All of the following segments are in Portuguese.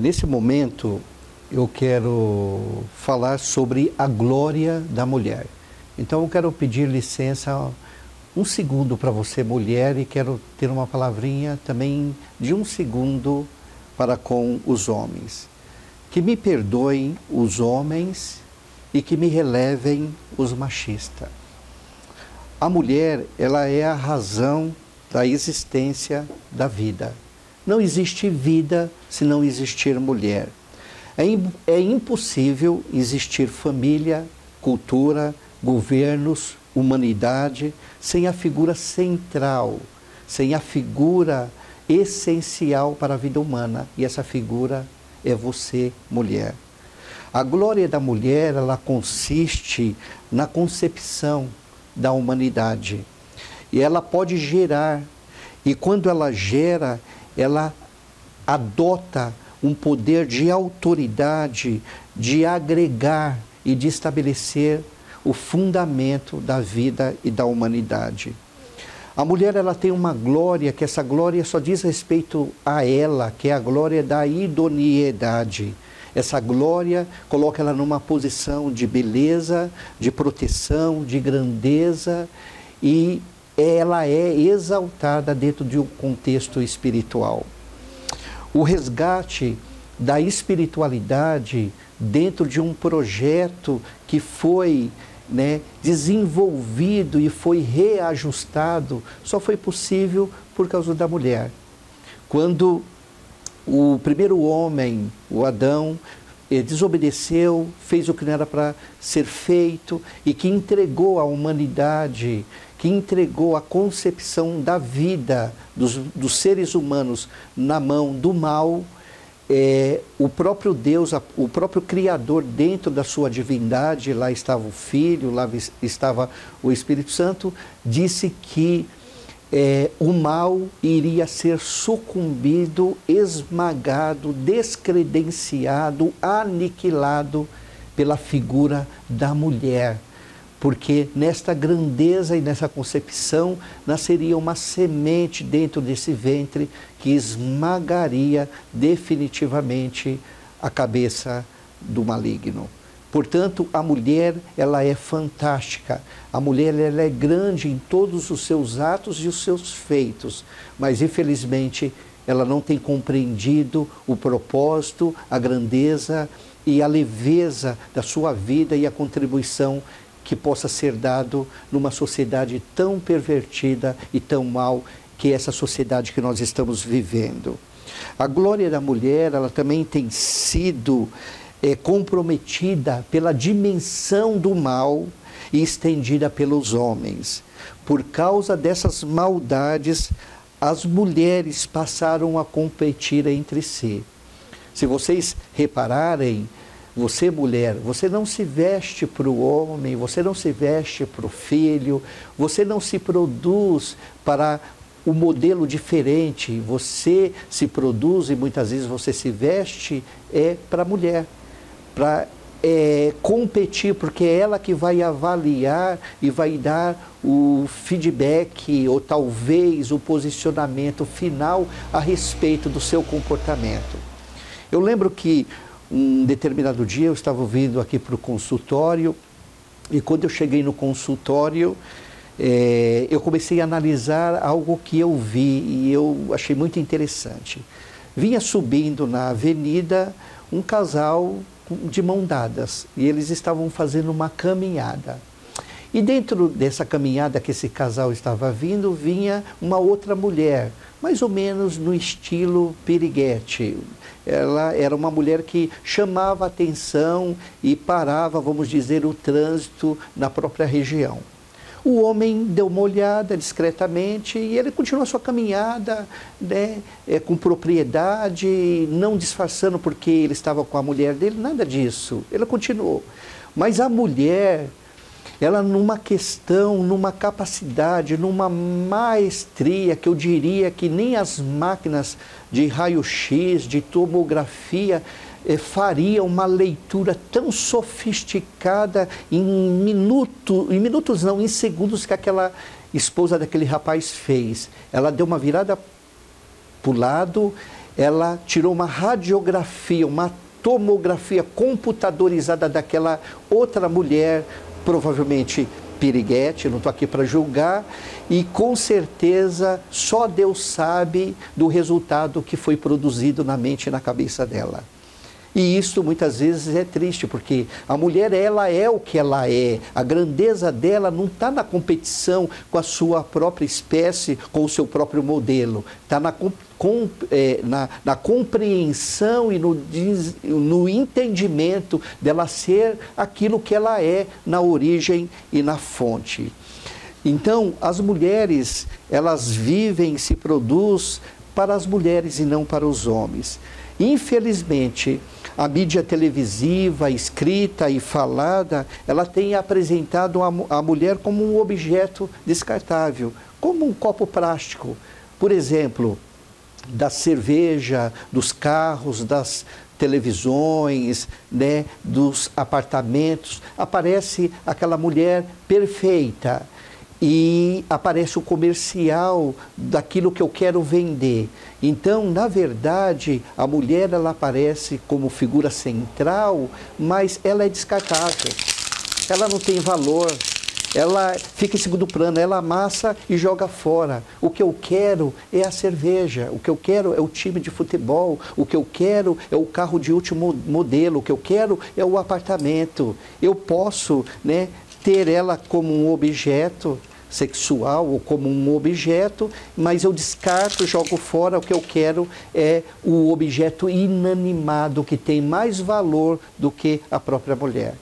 Nesse momento, eu quero falar sobre a glória da mulher. Então, eu quero pedir licença um segundo para você, mulher, e quero ter uma palavrinha também de um segundo para com os homens. Que me perdoem os homens e que me relevem os machistas. A mulher, ela é a razão da existência da vida. Não existe vida se não existir mulher. É impossível existir família, cultura, governos, humanidade, sem a figura central, sem a figura essencial para a vida humana. E essa figura é você, mulher. A glória da mulher, ela consiste na concepção da humanidade. E ela pode gerar, e quando ela gera, ela adota um poder de autoridade, de agregar e de estabelecer o fundamento da vida e da humanidade. A mulher, ela tem uma glória, que essa glória só diz respeito a ela, que é a glória da idoneidade. Essa glória coloca ela numa posição de beleza, de proteção, de grandeza, e ela é exaltada dentro de um contexto espiritual. O resgate da espiritualidade dentro de um projeto que foi desenvolvido e foi reajustado, só foi possível por causa da mulher. Quando o primeiro homem, o Adão, desobedeceu, fez o que não era para ser feito e que entregou a humanidade, que entregou a concepção da vida dos seres humanos na mão do mal, o próprio Deus, o próprio Criador, dentro da sua divindade, lá estava o Filho, lá estava o Espírito Santo, disse que o mal iria ser sucumbido, esmagado, descredenciado, aniquilado pela figura da mulher. Porque nesta grandeza e nessa concepção nasceria uma semente dentro desse ventre que esmagaria definitivamente a cabeça do maligno. Portanto, a mulher, ela é fantástica. A mulher, ela é grande em todos os seus atos e os seus feitos. Mas, infelizmente, ela não tem compreendido o propósito, a grandeza e a leveza da sua vida e a contribuição que possa ser dado numa sociedade tão pervertida e tão mal que é essa sociedade que nós estamos vivendo. A glória da mulher, ela também tem sido comprometida pela dimensão do mal e estendida pelos homens. Por causa dessas maldades, as mulheres passaram a competir entre si. Se vocês repararem, você, mulher, você não se veste para o homem, você não se veste para o filho, você não se produz para o modelo diferente, você se produz e muitas vezes você se veste para a mulher, para competir, porque é ela que vai avaliar e vai dar o feedback ou talvez o posicionamento final a respeito do seu comportamento. Eu lembro que um determinado dia eu estava vindo aqui para o consultório e quando eu cheguei no consultório, eu comecei a analisar algo que eu vi e eu achei muito interessante. Vinha subindo na avenida um casal de mão dadas e eles estavam fazendo uma caminhada. E dentro dessa caminhada que esse casal estava vindo, vinha uma outra mulher, mais ou menos no estilo piriguete. Ela era uma mulher que chamava atenção e parava, vamos dizer, o trânsito na própria região. O homem deu uma olhada discretamente e ele continuou a sua caminhada, com propriedade, não disfarçando porque ele estava com a mulher dele, nada disso. Ele continuou. Mas a mulher, ela numa questão, numa capacidade, numa maestria que eu diria que nem as máquinas de raio-x, de tomografia, faria uma leitura tão sofisticada em minutos não, em segundos que aquela esposa daquele rapaz fez. Ela deu uma virada para o lado, ela tirou uma radiografia, uma tomografia computadorizada daquela outra mulher, provavelmente piriguete, não estou aqui para julgar, e com certeza só Deus sabe do resultado que foi produzido na mente e na cabeça dela. E isso muitas vezes é triste, porque a mulher, ela é o que ela é. A grandeza dela não está na competição com a sua própria espécie, com o seu próprio modelo. Está na compreensão e no entendimento dela ser aquilo que ela é na origem e na fonte. Então, as mulheres, elas vivem e se produzem para as mulheres e não para os homens. Infelizmente, a mídia televisiva, escrita e falada, ela tem apresentado a mulher como um objeto descartável, como um copo plástico. Por exemplo, da cerveja, dos carros, das televisões, né, dos apartamentos, aparece aquela mulher perfeita. E aparece o comercial daquilo que eu quero vender. Então, na verdade, a mulher, ela aparece como figura central, mas ela é descartável. Ela não tem valor. Ela fica em segundo plano, ela amassa e joga fora. O que eu quero é a cerveja, o que eu quero é o time de futebol, o que eu quero é o carro de último modelo, o que eu quero é o apartamento. Eu posso, né, ter ela como um objeto sexual ou como um objeto, mas eu descarto, jogo fora. O que eu quero é o objeto inanimado, que tem mais valor do que a própria mulher.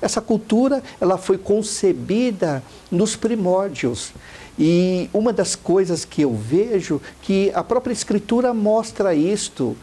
Essa cultura, ela foi concebida nos primórdios. E uma das coisas que eu vejo, que a própria Escritura mostra isto,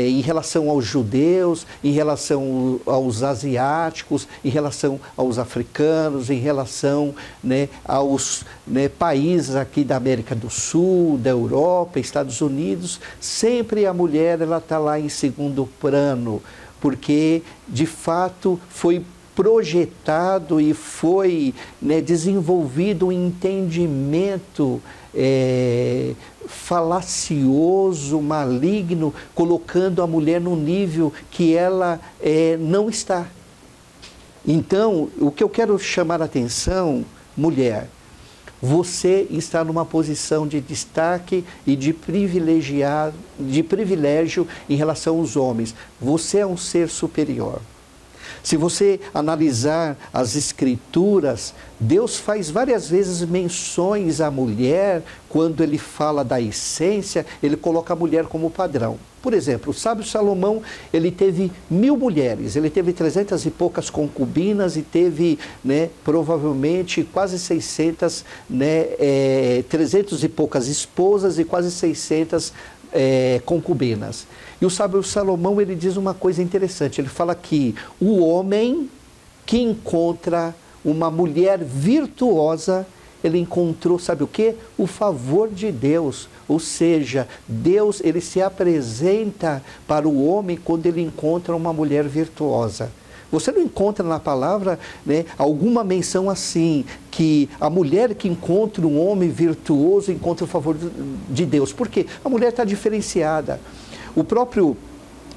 em relação aos judeus, em relação aos asiáticos, em relação aos africanos, em relação, né, aos, né, países aqui da América do Sul, da Europa, Estados Unidos. Sempre a mulher, ela está lá em segundo plano, porque de fato foi projetado e foi, né, desenvolvido um entendimento falacioso, maligno, colocando a mulher num nível que ela não está. Então, o que eu quero chamar a atenção, mulher, você está numa posição de destaque e de privilégio em relação aos homens. Você é um ser superior. Se você analisar as Escrituras, Deus faz várias vezes menções à mulher. Quando ele fala da essência, ele coloca a mulher como padrão. Por exemplo, o sábio Salomão, ele teve 1000 mulheres, ele teve 300 e poucas concubinas e teve, né, provavelmente quase 600, né, 300 e poucas esposas e quase 600 concubinas. E o sábio Salomão, ele diz uma coisa interessante, ele fala que o homem que encontra uma mulher virtuosa, ele encontrou, sabe o quê? O favor de Deus. Ou seja, Deus, ele se apresenta para o homem quando ele encontra uma mulher virtuosa. Você não encontra na palavra, né, alguma menção assim, que a mulher que encontra um homem virtuoso encontra o favor de Deus. Por quê? A mulher está diferenciada. O próprio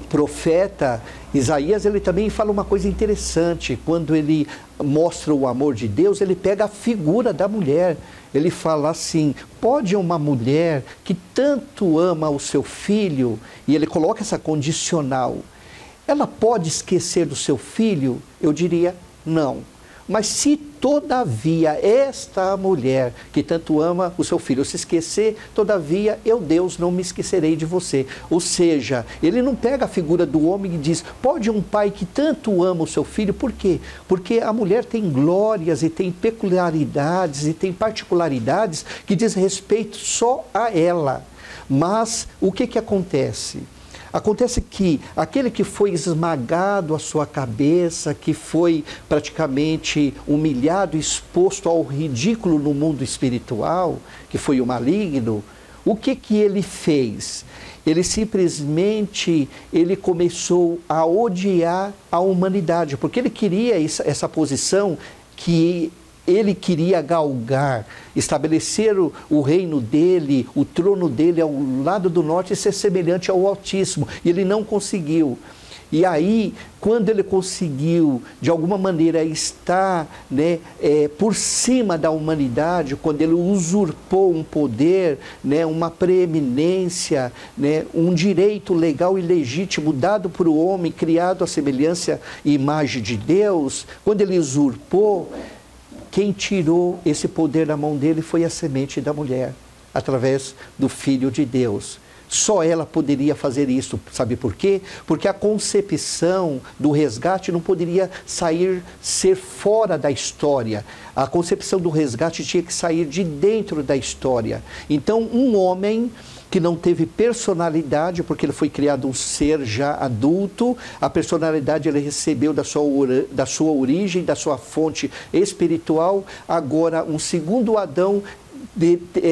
profeta Isaías, ele também fala uma coisa interessante. Quando ele mostra o amor de Deus, ele pega a figura da mulher. Ele fala assim: pode uma mulher que tanto ama o seu filho, e ele coloca essa condicional, ela pode esquecer do seu filho? Eu diria não. Mas se todavia esta mulher que tanto ama o seu filho se esquecer, todavia eu, Deus, não me esquecerei de você. Ou seja, ele não pega a figura do homem e diz: pode um pai que tanto ama o seu filho? Por quê? Porque a mulher tem glórias e tem peculiaridades e tem particularidades que diz respeito só a ela. Mas o que acontece? Acontece que aquele que foi esmagado a sua cabeça, que foi praticamente humilhado, exposto ao ridículo no mundo espiritual, que foi o maligno, o que ele fez? Ele simplesmente, ele começou a odiar a humanidade, porque ele queria essa posição que ele queria galgar, estabelecer o reino dele, o trono dele ao lado do norte e ser semelhante ao Altíssimo. E ele não conseguiu. E aí, quando ele conseguiu, de alguma maneira, estar, né, por cima da humanidade, quando ele usurpou um poder, né, uma preeminência, né, um direito legal e legítimo dado para o homem, criado à semelhança e imagem de Deus, quando ele usurpou, quem tirou esse poder da mão dele foi a semente da mulher, através do Filho de Deus. Só ela poderia fazer isso, sabe por quê? Porque a concepção do resgate não poderia ser fora da história. A concepção do resgate tinha que sair de dentro da história. Então, um homem que não teve personalidade, porque ele foi criado um ser já adulto, a personalidade ele recebeu da sua origem, da sua fonte espiritual. Agora, um segundo Adão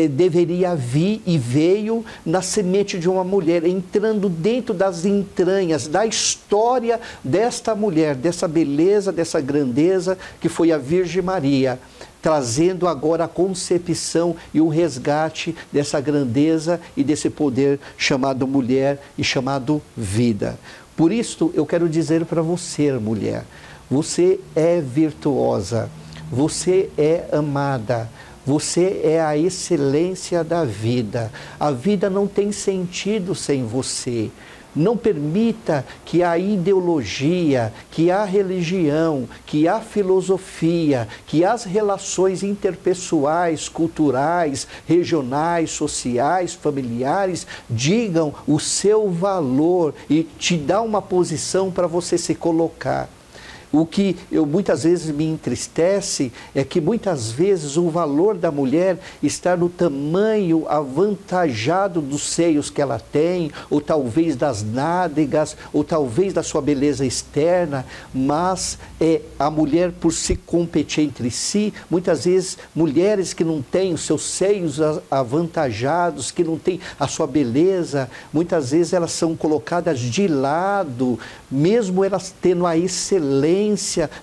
deveria vir e veio na semente de uma mulher, entrando dentro das entranhas da história desta mulher, dessa beleza, dessa grandeza que foi a Virgem Maria, trazendo agora a concepção e o resgate dessa grandeza e desse poder chamado mulher e chamado vida. Por isso eu quero dizer para você, mulher, você é virtuosa, você é amada, você é a excelência da vida. A vida não tem sentido sem você. Não permita que a ideologia, que a religião, que a filosofia, que as relações interpessoais, culturais, regionais, sociais, familiares, digam o seu valor e te dá uma posição para você se colocar. O que muitas vezes me entristece é que muitas vezes o valor da mulher está no tamanho avantajado dos seios que ela tem, ou talvez das nádegas, ou talvez da sua beleza externa, mas a mulher, por se competir entre si, muitas vezes mulheres que não têm os seus seios avantajados, que não têm a sua beleza, muitas vezes elas são colocadas de lado, mesmo elas tendo a excelência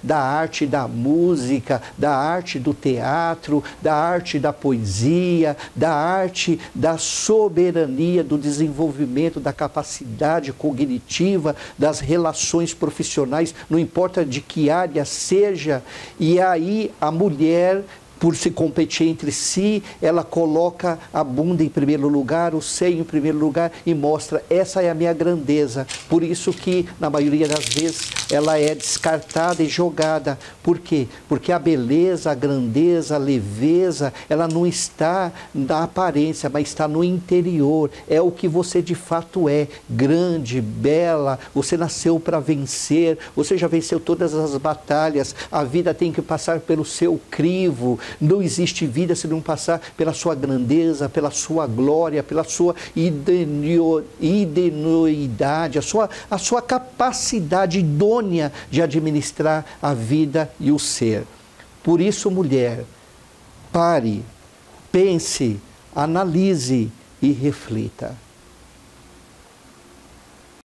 da arte da música, da arte do teatro, da arte da poesia, da arte da soberania, do desenvolvimento, da capacidade cognitiva, das relações profissionais, não importa de que área seja. E aí a mulher, por se competir entre si, ela coloca a bunda em primeiro lugar, o seio em primeiro lugar e mostra, essa é a minha grandeza. Por isso que, na maioria das vezes, ela é descartada e jogada. Por quê? Porque a beleza, a grandeza, a leveza, ela não está na aparência, mas está no interior. É o que você de fato é, grande, bela, você nasceu para vencer, você já venceu todas as batalhas, a vida tem que passar pelo seu crivo. Não existe vida se não passar pela sua grandeza, pela sua glória, pela sua idoneidade, a sua capacidade idônea de administrar a vida e o ser. Por isso, mulher, pare, pense, analise e reflita.